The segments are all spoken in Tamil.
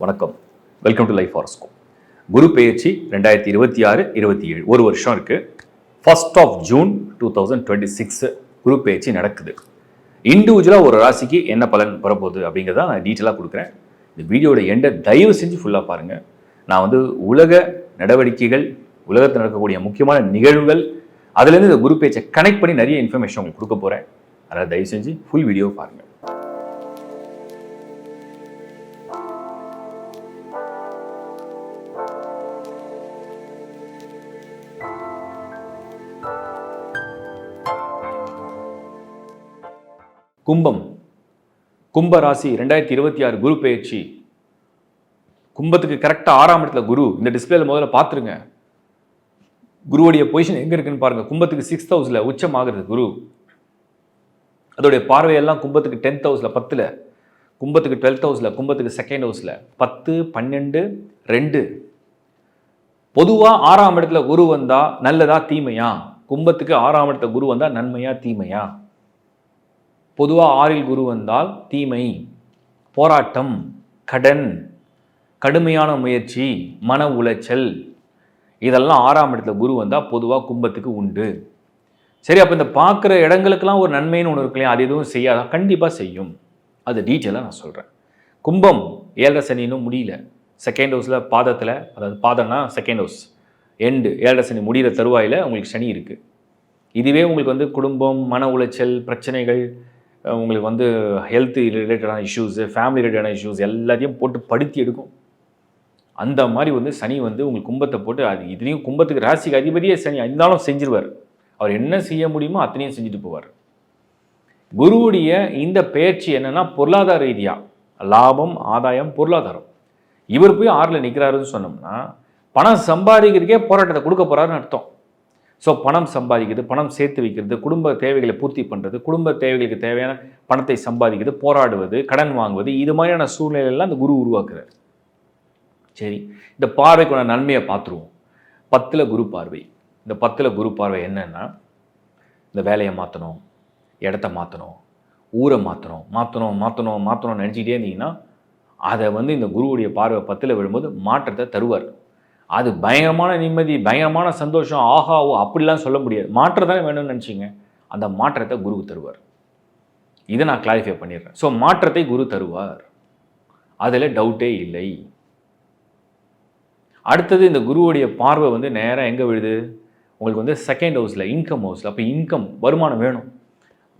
வணக்கம், வெல்கம் டு லைஃப் ஹாரோஸ்கோப். குரு பெயர்ச்சி 2026-27 ஒரு வருஷம் இருக்கு. 1st of June 2026 குரு பெயர்ச்சி நடக்குது. இண்டிவிஜுவலாக ஒரு ராசிக்கு என்ன பலன் வரப்போகுது அப்படிங்கிறத நான் டீட்டெயிலாக கொடுக்குறேன். இந்த வீடியோட எண்டை தயவு செஞ்சு ஃபுல்லாக பாருங்கள். நான் உலக நடவடிக்கைகள், உலகத்தில் நடக்கக்கூடிய முக்கியமான நிகழ்வுகள், அதுலேருந்து இந்த குரு பெயர்ச்சியை கனெக்ட் பண்ணி நிறைய இன்ஃபர்மேஷன் உங்களுக்கு கொடுக்க போகிறேன். அதனால் தயவு செஞ்சு ஃபுல் வீடியோ பாருங்கள். கும்ப ராசி 2026 குரு பெயர்ச்சி. கும்பத்துக்கு கரெக்டாக 6ஆம் இடத்துல குரு. இந்த டிஸ்பிளேல முதல்ல பார்த்துருங்க. குருவுடைய பொசிஷன் எங்கே இருக்குன்னு பாருங்க. கும்பத்துக்கு 6th ஹவுஸில் உச்சமாகிறது குரு. அதோடைய பார்வையெல்லாம் கும்பத்துக்கு 10th ஹவுஸில் 10ல், கும்பத்துக்கு 12th ஹவுஸில், கும்பத்துக்கு 2nd ஹவுஸில் 10, 12, 2. பொதுவாக 6ஆம் இடத்துல குரு வந்தா நல்லதா தீமையா? கும்பத்துக்கு 6ஆம் இடத்துல குரு வந்தா நன்மையா தீமையா? பொதுவாக 6இல் குரு வந்தால் தீமை, போராட்டம், கடன், கடுமையான முயற்சி, மன உளைச்சல், இதெல்லாம் 6ஆம் இடத்துல குரு வந்தால் பொதுவாக கும்பத்துக்கு உண்டு. சரி, அப்போ இந்த பார்க்குற இடங்களுக்கெல்லாம் ஒரு நன்மைன்னு ஒன்று இருக்கு இல்லையா? அது எதுவும் செய்யாதா? கண்டிப்பாக செய்யும். அது டீட்டெயிலாக நான் சொல்கிறேன். கும்பம் 7.5 சனி இன்னும் முடியல. 2nd ஹவுஸில் பாதத்தில், அதாவது பாதம்னா 2nd ஹவுஸ் எண்டு, 7.5 சனி முடிகிற தருவாயில் உங்களுக்கு சனி இருக்குது. இதுவே உங்களுக்கு குடும்பம், மன உளைச்சல், பிரச்சனைகள், உங்களுக்கு ஹெல்த் ரிலேட்டடான இஷ்யூஸு, ஃபேமிலி ரிலேட்டடான இஷ்யூஸ் எல்லாத்தையும் போட்டு படுத்தி எடுக்கும். அந்த மாதிரி சனி உங்களுக்கு கும்பத்தை போட்டு, அது இதுலேயும் கும்பத்துக்கு ராசிக்கு அதிபதியே சனி இருந்தாலும் செஞ்சிருவார். அவர் என்ன செய்ய முடியுமோ அத்தனையும் செஞ்சுட்டு போவார். குருவுடைய இந்த பெயர்ச்சி என்னென்னா பொருளாதார ரீதியாக லாபம், ஆதாயம், பொருளாதாரம். இவர் போய் 6ல் நிற்கிறாருன்னு சொன்னோம்னா பணம் சம்பாதிக்கிறதுக்கே போராட்டத்தை கொடுக்க போகிறாருன்னு அர்த்தம். ஸோ பணம் சம்பாதிக்கிறது, பணம் சேர்த்து வைக்கிறது, குடும்ப தேவைகளை பூர்த்தி பண்ணுறது, குடும்ப தேவைகளுக்கு தேவையான பணத்தை சம்பாதிக்கிறது, போராடுவது, கடன் வாங்குவது, இது மாதிரியான சூழ்நிலையெல்லாம் இந்த குரு உருவாக்குறார். சரி, இந்த பார்வைக்கான நன்மையை பார்த்துருவோம். 10ல் குரு பார்வை. இந்த 10ல் குரு பார்வை என்னன்னா, இந்த வேலையை மாற்றணும், இடத்த மாற்றணும், ஊரை மாற்றணும்னு நினச்சிக்கிட்டே இருந்தீங்கன்னா அதை இந்த குருவுடைய பார்வை 10ல் விழும்போது மாற்றத்தை தருவார். அது பயங்கரமான நிம்மதி, பயங்கரமான சந்தோஷம், ஆஹாவோ அப்படிலாம் சொல்ல முடியாது. மாற்றம் தானே வேணும்னு நினச்சிங்க, அந்த மாற்றத்தை குரு தருவார். இதை நான் கிளாரிஃபை பண்ணிடுறேன். ஸோ மாற்றத்தை குரு தருவார், அதில் டவுட்டே இல்லை. அடுத்தது இந்த குருவுடைய பார்வை நேராக எங்கே விழுது? உங்களுக்கு 2nd ஹவுஸில், இன்கம் ஹவுஸில். அப்போ இன்கம், வருமானம் வேணும்.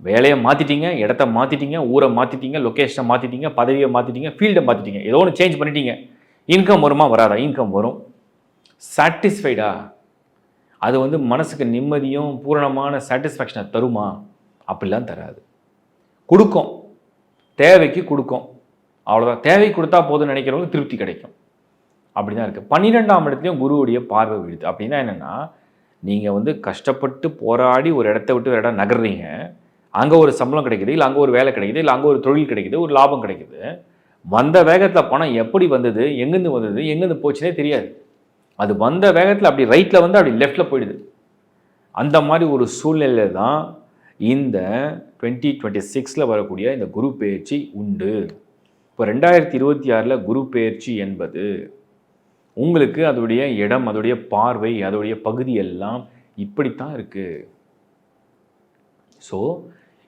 வேலையை மாற்றிட்டீங்க, இடத்த மாற்றிட்டீங்க, ஊரை மாற்றிட்டீங்க, லொக்கேஷனை மாற்றிட்டீங்க, பதவியை மாற்றிட்டீங்க, ஃபீல்டை மாற்றிட்டீங்க, ஏதோ ஒன்று சேஞ்ச் பண்ணிட்டீங்க. இன்கம் வருமா வராதா? இன்கம் வரும். சாட்டிஸ்ஃபைடா? அது மனசுக்கு நிம்மதியும் பூரணமான சாட்டிஸ்ஃபேக்ஷனை தருமா? அப்படிலாம் தராது. கொடுக்கும், தேவைக்கு கொடுக்கும், அவ்வளோதான். தேவைக்கு கொடுத்தா போதும்னு நினைக்கிறவங்க திருப்தி கிடைக்கும். அப்படி தான் இருக்குது. 12ஆம் இடத்துலையும் குருவுடைய பார்வை விழுது. அப்படின்னா என்னென்னா, நீங்கள் கஷ்டப்பட்டு போராடி ஒரு இடத்த விட்டு ஒரு இடம் நகர்றீங்க. அங்கே ஒரு சம்பளம் கிடைக்குது, இல்லை அங்கே ஒரு வேலை கிடைக்குது, இல்லை அங்கே ஒரு தொழில் கிடைக்குது, ஒரு லாபம் கிடைக்குது. வந்த வேகத்தில் பணம் எப்படி வந்தது, எங்கேருந்து வந்தது, எங்கேருந்து போச்சுன்னே தெரியாது. அது வந்த வேகத்தில் அப்படி ரைட்டில் அப்படி லெஃப்டில் போயிடுது. அந்த மாதிரி ஒரு சூழ்நிலை தான் இந்த 2026 வரக்கூடிய இந்த குரு பெயர்ச்சி உண்டு. இப்போ 2026 குரு பெயர்ச்சி என்பது உங்களுக்கு அதோடைய இடம், அதோடைய பார்வை, அதோடைய பகுதி எல்லாம் இப்படித்தான் இருக்குது. ஸோ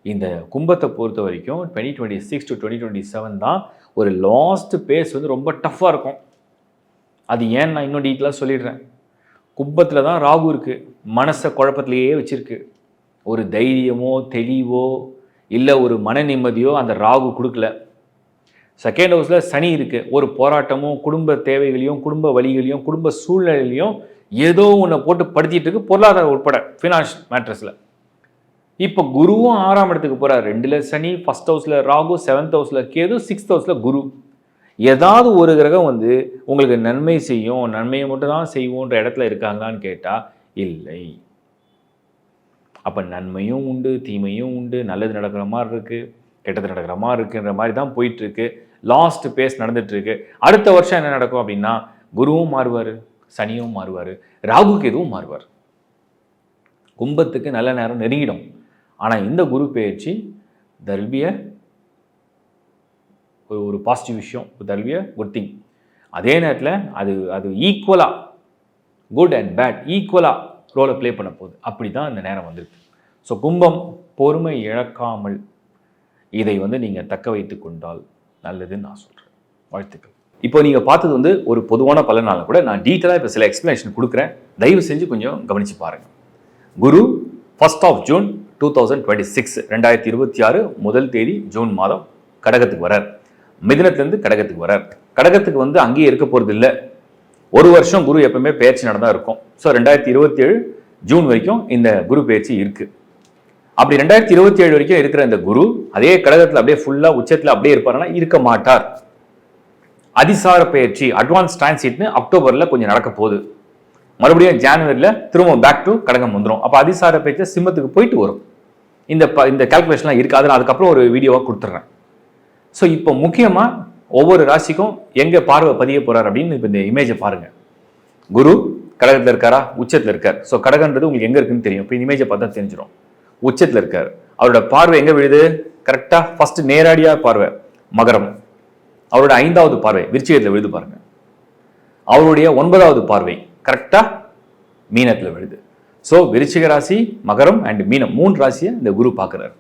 இந்த கும்பத்தை பொறுத்த வரைக்கும் 2026 to 2027 தான் ஒரு லாஸ்ட் பேஸ் ரொம்ப டஃப்பாக இருக்கும். அது ஏன் நான் இன்னும் டீட்டெயிலாக சொல்லிடுறேன். கும்பத்தில் தான் ராகு இருக்குது, மனசை குழப்பத்திலேயே வச்சுருக்கு. ஒரு தைரியமோ தெளிவோ இல்லை ஒரு மன நிம்மதியோ அந்த ராகு கொடுக்கல. 2nd ஹவுஸில் சனி இருக்குது. ஒரு போராட்டமும், குடும்ப தேவைகளையும், குடும்ப வழிகளையும், குடும்ப சூழ்நிலையிலையும் ஏதோ ஒன்றை போட்டு படுத்திட்டு இருக்கு, பொருளாதாரம் உட்பட ஃபினான்ஷியல் மேட்ரஸில். இப்போ குருவும் 6ஆம் இடத்துக்கு போகிறார். 2ல் சனி, 1st ஹவுஸில் ராகு, 7th ஹவுஸில் கேது, 6th ஹவுஸில் குரு. ஏதாவது ஒரு கிரகம் உங்களுக்கு நன்மை செய்யும், நன்மையை மட்டும் தான் செய்வோன்ற இடத்துல இருக்காங்களான்னு கேட்டால் இல்லை. அப்போ நன்மையும் உண்டு, தீமையும் உண்டு, நல்லது நடக்கிற மாதிரி இருக்குது, கெட்டது நடக்கிற மாதிரி இருக்குன்ற மாதிரி தான் போயிட்டுருக்கு. லாஸ்ட் பேஸ் நடந்துகிட்ருக்கு. அடுத்த வருஷம் என்ன நடக்கும் அப்படின்னா, குருவும் மாறுவார், சனியும் மாறுவார், ராகுக்கு எதுவும் மாறுவார். கும்பத்துக்கு நல்ல நேரம் நெருங்கிடும். ஆனால் இந்த குரு பெயர்ச்சி தர் வில் பி ஒரு பாசிட்டிவ் விஷயம், that will be a good thing. அதே நேரத்தில் அது அது ஈக்குவலாக குட் அண்ட் பேட் ஈக்குவலாக ரோலை ப்ளே பண்ண போகுது. அப்படி தான் இந்த நேரம் வந்திருக்கு. ஸோ கும்பம் பொறுமை இழக்காமல் இதை நீங்கள் தக்க வைத்து கொண்டால் நல்லதுன்னு நான் சொல்கிறேன். வாழ்த்துக்கள். இப்போ நீங்கள் பார்த்தது ஒரு பொதுவான பலனால கூட நான் டீட்டெயிலாக இப்போ சில எக்ஸ்பிளனேஷன் கொடுக்குறேன். தயவு செஞ்சு கொஞ்சம் கவனித்து பாருங்கள். குரு 1 ஜூன் 2026 2026 முதல் தேதி ஜூன் மாதம் கடகத்துக்கு வரார். மிதுனத்திலேருந்து கடகத்துக்கு வரார். கடகத்துக்கு அங்கேயே இருக்க போகிறது இல்லை. ஒரு வருஷம் குரு எப்பவுமே பயிற்சி நடந்தா இருக்கும். ஸோ 2027 ஜூன் வரைக்கும் இந்த குரு பயிற்சி இருக்கு. அப்படி 2027 வரைக்கும் இருக்கிற இந்த குரு அதே கடகத்தில் அப்படியே ஃபுல்லாக உச்சத்தில் அப்படியே இருப்பாருன்னா இருக்க மாட்டார். அதிசார பயிற்சி அட்வான்ஸ் டிரான்சிட்னு அக்டோபரில் கொஞ்சம் நடக்க போகுது. மறுபடியும் ஜனவரியில் திரும்ப பேக் டு கடகம் வந்துடும். அப்போ அதிசார பயிற்சி சிம்மத்துக்கு போயிட்டு வரும். இந்த கால்குலேஷன்லாம் இருக்குது. அதை நான் அதுக்கப்புறம் ஒரு வீடியோவாக கொடுத்துட்றேன். ஸோ இப்போ முக்கியமாக ஒவ்வொரு ராசிக்கும் எங்கே பார்வை பதிய போகிறார் அப்படின்னு இப்போ இந்த இமேஜை பாருங்கள். குரு கடகத்தில் இருக்காரா, உச்சத்தில் இருக்கார். ஸோ கடகன்றது உங்களுக்கு எங்கே இருக்குன்னு தெரியும். இப்போ இந்த இமேஜை பார்த்தா தெரிஞ்சிடும். உச்சத்தில் இருக்கார். அவரோட பார்வை எங்கே விழுது? கரெக்டாக ஃபர்ஸ்ட் நேரடியாக பார்வை மகரம். அவரோட 5வது பார்வை விருச்சிகத்தில் விழுது பாருங்க. அவருடைய 9வது பார்வை கரெக்டாக மீனத்தில் விழுது. ஸோ விருச்சிக ராசி, மகரம் அண்ட் மீனம் 3 ராசியை இந்த குரு பார்க்குறாரு.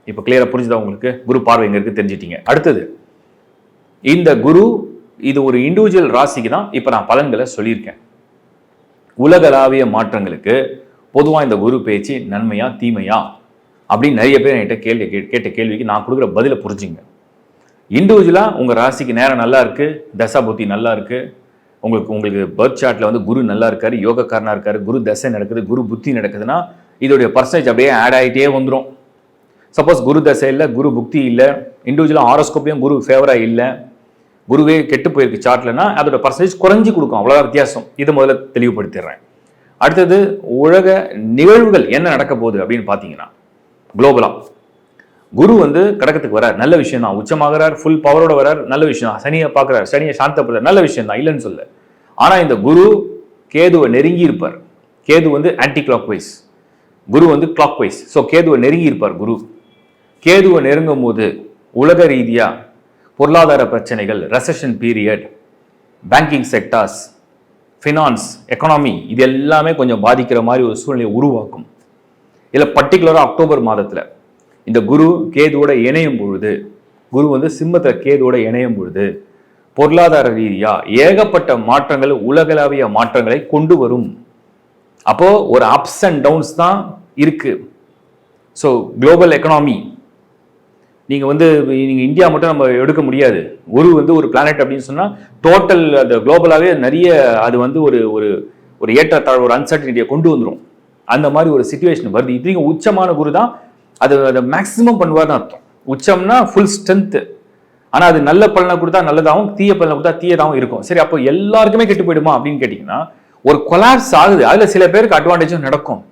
இப்போ கிளியராக புரிஞ்சுதா உங்களுக்கு? குரு பார்வை எங்கே இருக்கு தெரிஞ்சிட்டீங்க. அடுத்தது இந்த குரு இது ஒரு இண்டிவிஜுவல் ராசிக்கு தான் இப்போ நான் பலன்களை சொல்லியிருக்கேன். உலகளாவிய மாற்றங்களுக்கு பொதுவாக இந்த குரு பேச்சு நன்மையா தீமையா அப்படின்னு நிறைய பேர் என்கிட்ட கேட்ட கேள்விக்கு நான் கொடுக்குற பதிலை புரிஞ்சுங்க. இண்டிவிஜுவலாக உங்கள் ராசிக்கு நேரம் நல்லா இருக்குது, தசா புத்தி நல்லா இருக்குது, உங்களுக்கு பர்த் சார்ட்டில் குரு நல்லா இருக்காரு, யோகக்காரனாக இருக்காரு, குரு தசை நடக்குது, குரு புத்தி நடக்குதுன்னா இதோடைய பர்சன்டேஜ் அப்படியே ஆட் ஆகிட்டே வந்துடும். சப்போஸ் குரு தசை இல்லை, குரு புக்தி இல்லை, இண்டிவிஜுவலாக ஹாரோஸ்கோப்லையும் குரு ஃபேவராக இல்லை, குருவே கெட்டு போயிருக்கு சார்ட்லன்னா அதோட பர்சன்டேஜ் குறைஞ்சி கொடுக்கும். அவ்வளோதான் வித்தியாசம். இதை முதல்ல தெளிவுபடுத்திடுறேன். அடுத்தது உலக நிகழ்வுகள் என்ன நடக்க போகுது அப்படின்னு பார்த்தீங்கன்னா, குளோபலா குரு கடகத்துக்கு வரார், நல்ல விஷயம் தான். உச்சமாகிறார், ஃபுல் பவரோட வரார், நல்ல விஷயம். சனியை பார்க்குறார், சனியை சாந்தப்படுறார், நல்ல விஷயம் தான், இல்லைன்னு சொல்ல. ஆனால் இந்த குரு கேதுவை நெருங்கி இருப்பார். கேது ஆன்டி கிளாக் வைஸ், குரு கிளாக் வைஸ். ஸோ கேதுவை நெருங்கி இருப்பார். குரு கேதுவை நெருங்கும் போது உலக ரீதியாக பொருளாதார பிரச்சனைகள், recession period, banking sectors, finance, economy இது எல்லாமே கொஞ்சம் பாதிக்கிற மாதிரி ஒரு சூழ்நிலையை உருவாக்கும். இதில் பர்டிகுலராக அக்டோபர் மாதத்தில் இந்த குரு கேதுவோட இணையும் பொழுது, குரு சிம்மத்தில் கேதுவோட இணையும் பொழுது பொருளாதார ரீதியாக ஏகப்பட்ட மாற்றங்கள், உலகளாவிய மாற்றங்களை கொண்டு வரும். அப்போ ஒரு அப்ஸ் அண்ட் டவுன்ஸ் தான் இருக்கு. ஸோ குளோபல் எக்கனாமி நீங்கள் இந்தியா மட்டும் நம்ம எடுக்க முடியாது. குரு ஒரு பிளானட் அப்படின்னு சொன்னால் டோட்டல் அந்த குளோபலாகவே நிறைய அது ஒரு ஏற்றத்தாழ், ஒரு அன்சர்டனிட்டியை கொண்டு வந்துடும். அந்த மாதிரி ஒரு சிச்சுவேஷன் வருது. இது உச்சமான குரு தான். அதை மேக்ஸிமம் பண்ணுவார்னு அர்த்தம். உச்சம்னா ஃபுல் ஸ்ட்ரென்த்து. ஆனால் அது நல்ல பலனை கொடுத்தா நல்லதாகவும், தீய பலனை கொடுத்தா தீயதாகவும் இருக்கும். சரி, அப்போ எல்லாருக்குமே கெட்டு போயிடுமா அப்படின்னு கேட்டிங்கன்னா, ஒரு கொலாப்ஸ் ஆகுது. அதில் சில பேருக்கு அட்வான்டேஜும் நடக்கும்.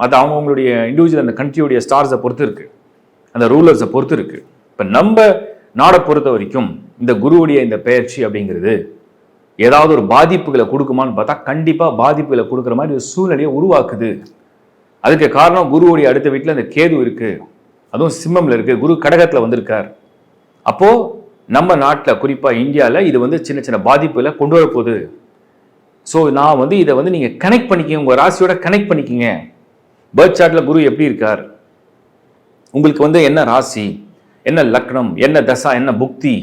அது அவங்களுடைய இண்டிவிஜுவல் அந்த கண்ட்ரியோடைய ஸ்டார்ஸை பொறுத்து இருக்கு, அந்த ரூலர்ஸை பொறுத்து இருக்கு. இப்போ நம்ம நாடை பொறுத்த வரைக்கும் இந்த குருவுடைய இந்த பெயர்ச்சி அப்படிங்கிறது ஏதாவது ஒரு பாதிப்புகளை கொடுக்குமான்னு பார்த்தா கண்டிப்பாக பாதிப்புகளை கொடுக்குற மாதிரி ஒரு சூழ்நிலையை உருவாக்குது. அதுக்கு காரணம் குருவுடைய அடுத்த வீட்டில் அந்த கேது இருக்கு, அதுவும் சிம்மம்ல இருக்கு, குரு கடகத்தில் வந்திருக்கார். அப்போ நம்ம நாட்டில் குறிப்பாக இந்தியாவில் இது சின்ன சின்ன பாதிப்புகளை கொண்டு வரப்போகுது. ஸோ நான் இதை நீங்கள் கனெக்ட் பண்ணிக்கிங்க, உங்கள் ராசியோட கனெக்ட் பண்ணிக்கிங்க. பர்த் சார்ட்டில் குரு எப்படி இருக்கார், உங்களுக்கு என்ன ராசி, என்ன லக்னம், என்ன தசா, என்ன புக்தி,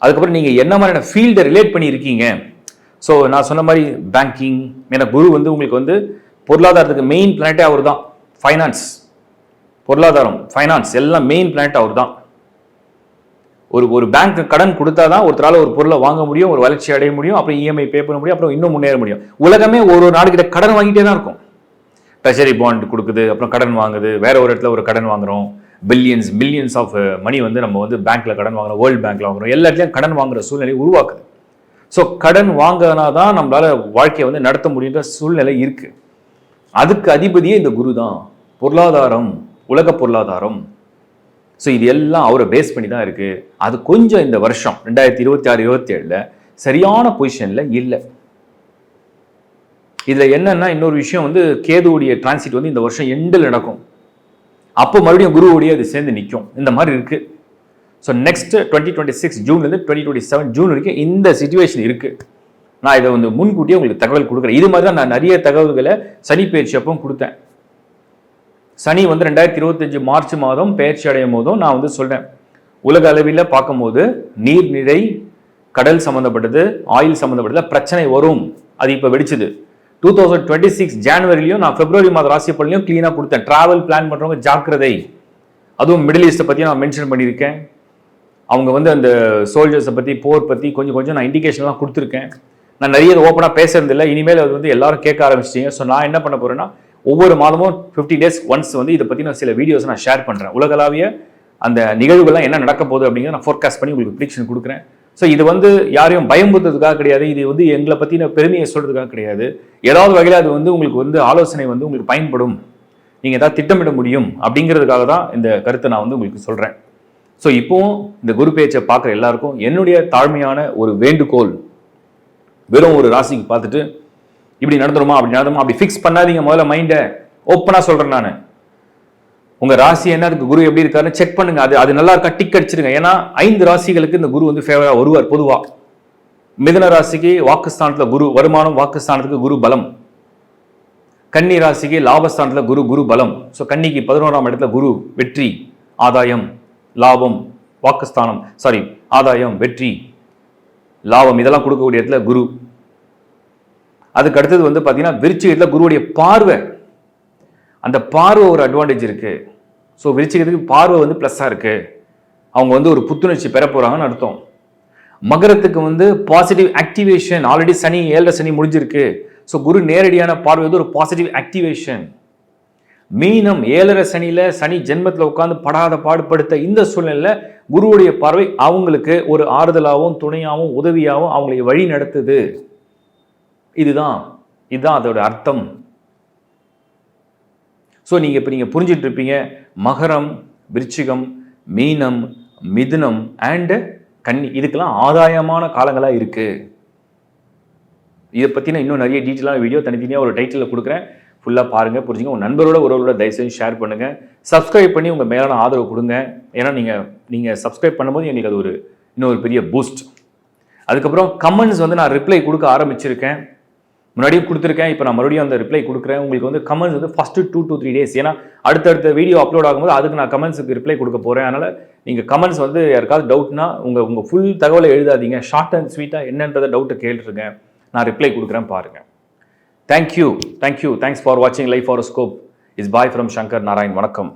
அதுக்கப்புறம் நீங்கள் என்ன மாதிரியான ஃபீல்டை ரிலேட் பண்ணியிருக்கீங்க. ஸோ நான் சொன்ன மாதிரி பேங்கிங், ஏன்னா குரு உங்களுக்கு பொருளாதாரத்துக்கு மெயின் பிளானட்டே அவர் தான். ஃபைனான்ஸ், பொருளாதாரம், ஃபைனான்ஸ் எல்லாம் மெயின் பிளானட் அவர் தான். ஒரு பேங்க் கடன் கொடுத்தா தான் ஒருத்தரால் ஒரு பொருளை வாங்க முடியும், ஒரு வளர்ச்சி அடைய முடியும், அப்புறம் இஎம்ஐ பே பண்ண முடியும், அப்புறம் இன்னும் முன்னேற முடியும். உலகமே ஒரு நாடுகிட்ட கடன் வாங்கிட்டே தான் இருக்கும். ட்ரெஷரி பாண்ட் கொடுக்குது, அப்புறம் கடன் வாங்குது, வேற ஒரு இடத்துல ஒரு கடன் வாங்குறோம். மில்லியன்ஸ் ஆஃப் மணி நம்ம பேங்க்ல கடன் வாங்குறோம், வேர்ல்டு பேங்க்ல வாங்குறோம், எல்லா இடத்துலையும் கடன் வாங்குற சூழ்நிலை உருவாக்குது. ஸோ கடன் வாங்கினா தான் நம்மளால வாழ்க்கையை நடத்த முடியுன்ற சூழ்நிலை இருக்கு. அதுக்கு அதிபதியே இந்த குரு தான். பொருளாதாரம், உலக பொருளாதாரம். ஸோ இது எல்லாம் அவரை பேஸ் பண்ணி தான் இருக்கு. அது கொஞ்சம் இந்த வருஷம் 2026-27 சரியான பொசிஷன்ல இல்லை. இதுல என்னன்னா இன்னொரு விஷயம் கேதுவுடைய டிரான்சிட் இந்த வருஷம் எண்டில் நடக்கும். அப்போ மறுபடியும் குருவுடைய அது சேர்ந்து நிற்கும். இந்த மாதிரி இருக்கு. ஸோ நெக்ஸ்ட் 2026 ஜூன்லேருந்து 2027 ஜூன் வரைக்கும் இந்த சிச்சுவேஷன் இருக்குது. நான் இதை வந்து முன்கூட்டியே உங்களுக்கு தகவல் கொடுக்குறேன். இது மாதிரி தான் நான் நிறைய தகவல்களை சனி பயிற்சி அப்போ கொடுத்தேன். சனி வந்து 2025 மார்ச் மாதம் பயிற்சி அடையும் போதும் நான் வந்து சொல்றேன், உலக அளவில் பார்க்கும்போது நீர்நிலை, கடல் சம்மந்தப்பட்டது, ஆயில் சம்மந்தப்பட்டது பிரச்சனை வரும். அது இப்போ வெடிச்சுது. 2026 ஜனவரிலையும் நான் பிப்ரவரி மாத ராசி பலனையும் கிளீனாக கொடுத்தேன். டிராவல் பிளான் பண்ணுறவங்க ஜாக்கிரதை. அதுவும் மிடில் ஈஸ்ட்டை பற்றி நான் மென்ஷன் பண்ணியிருக்கேன். அவங்க வந்து அந்த சோல்ஜர்ஸை பற்றி, போர் பற்றி கொஞ்சம் நான் இண்டிகேஷன்லாம் கொடுத்துருக்கேன். நான் நிறைய ஓப்பனாக பேசுறதில்லை. இனிமேல் அது வந்து எல்லாரும் கேட்க ஆரம்பிச்சிட்டீங்க. ஸோ நான் என்ன பண்ண போகிறேன்னா, ஒவ்வொரு மாதமும் 50 days ஒன்ஸ் வந்து இதை பற்றி நான் சில வீடியோஸ் நான் ஷேர் பண்ணுறேன். உலகளாவிய அந்த நிகழ்வுகள்லாம் என்ன நடக்க போகுது அப்படிங்கிறத நான் ஃபோர்காஸ்ட் பண்ணி உங்களுக்கு ப்ரிடிக்ஷன் கொடுக்குறேன். ஸோ இது வந்து யாரையும் பயம்புறதுக்காக கிடையாது. இது வந்து எங்களை பற்றின பெருமையை சொல்கிறதுக்காக கிடையாது. ஏதாவது வகையில் அது வந்து உங்களுக்கு வந்து ஆலோசனை வந்து உங்களுக்கு பயன்படும், நீங்கள் ஏதாவது திட்டமிட முடியும் அப்படிங்கிறதுக்காக தான் இந்த கருத்தை நான் வந்து உங்களுக்கு சொல்கிறேன். ஸோ இப்போவும் இந்த குரு பேச்சை பார்க்குற எல்லாருக்கும் என்னுடைய தாழ்மையான ஒரு வேண்டுகோள், வெறும் ஒரு ராசிக்கு பார்த்துட்டு இப்படி நடந்துருமா அப்படி நடந்துமா அப்படி ஃபிக்ஸ் பண்ணாதீங்க. முதல்ல மைண்டை ஓப்பனாக சொல்கிறேன். நான் உங்கள் ராசி என்ன, அதுக்கு குரு எப்படி இருக்காருன்னு செக் பண்ணுங்க. அது நல்லா இருக்கா டிக் அடிச்சிருங்க. ஏன்னா 5 ராசிகளுக்கு இந்த குரு வந்து ஃபேவராக வருவார். பொதுவாக மிதுன ராசிக்கு வாக்குஸ்தானத்தில் குரு வருமானம், வாக்குஸ்தானத்துக்கு குரு பலம். கன்னி ராசிக்கு லாபஸ்தானத்தில் குரு பலம். ஸோ கன்னிக்கு 11ஆம் இடத்துல குரு வெற்றி, ஆதாயம், லாபம், வாக்குஸ்தானம், ஆதாயம், வெற்றி, லாபம் இதெல்லாம் கொடுக்கக்கூடிய இடத்துல குரு. அதுக்கு அடுத்தது வந்து பார்த்தீங்கன்னா விருச்சிகத்தில் குருவுடைய பார்வை. அந்த பார்வை ஒரு அட்வான்டேஜ் இருக்கு. ஸோ விருச்சிகத்துக்கு பார்வை வந்து ப்ளஸ்ஸாக இருக்கு. அவங்க வந்து ஒரு புத்துணர்ச்சி பெற போறாங்கன்னு அர்த்தம். மகரத்துக்கு வந்து பாசிட்டிவ் ஆக்டிவேஷன். ஆல்ரெடி சனி 7 சனி முடிஞ்சிருக்கு. ஸோ குரு நேரடியான பார்வை வந்து ஒரு பாசிட்டிவ் ஆக்டிவேஷன். மீனம் 7 சனியில சனி ஜென்மத்தில் உட்காந்து படாத பாடுபடுத்த இந்த சூழ்நிலையில் குருவுடைய பார்வை அவங்களுக்கு ஒரு ஆறுதலாகவும் துணையாகவும் உதவியாகவும் அவங்களை வழி நடத்துது. இதுதான் அதோட அர்த்தம். ஸோ நீங்கள் புரிஞ்சிட்டு இருப்பீங்க. மகரம், விருச்சிகம், மீனம், மிதுனம் அண்ட் கன்னி இதுக்கெல்லாம் ஆதாயமான காலங்களாக இருக்கு. இதை பற்றின இன்னும் நிறைய டீட்டெயிலான வீடியோ தனித்தனியாக ஒரு டைட்டிலில் கொடுக்குறேன். ஃபுல்லாக பாருங்கள், புரிஞ்சுங்க. உங்கள் நண்பரோட உறவோட தயவுசெய்து ஷேர் பண்ணுங்கள். சப்ஸ்கிரைப் பண்ணி உங்கள் மேலான ஆதரவு கொடுங்க. ஏன்னா நீங்கள் சப்ஸ்கிரைப் பண்ணும்போது எங்களுக்கு அது இன்னொரு பெரிய பூஸ்ட். அதுக்கப்புறம் கமெண்ட்ஸ் வந்து நான் ரிப்ளை கொடுக்க ஆரம்பிச்சிருக்கேன். முன்னாடியும் கொடுத்துருக்கேன். இப்போ நான் மறுபடியும் அந்த ரிப்ளை கொடுக்குறேன். உங்களுக்கு வந்து கமெண்ட்ஸ் வந்து ஃபஸ்ட்டு 2 to 3 days. ஏன்னா அடுத்தடுத்த வீடியோ அப்லோட் ஆகும்போது அதுக்கு நான் கமெண்ட்ஸுக்கு ரிப்ளை கொடுக்க போகிறேன். அதனால் நீங்கள் கமெண்ட்ஸ் வந்து யாருக்காவது டவுட்னா உங்கள் ஃபுல் தகவலை எழுதாதீங்க. ஷார்ட் அண்ட் ஸ்வீட்டாக என்னன்றதை டவுட்டை கேட்டுருங்க. நான் ரிப்ளை கொடுக்குறேன், பாருங்கள். தேங்க்யூ. தேங்க்ஸ் ஃபார் வாட்சிங் life horoscope. Is bye from Shankar Narayan. வணக்கம்.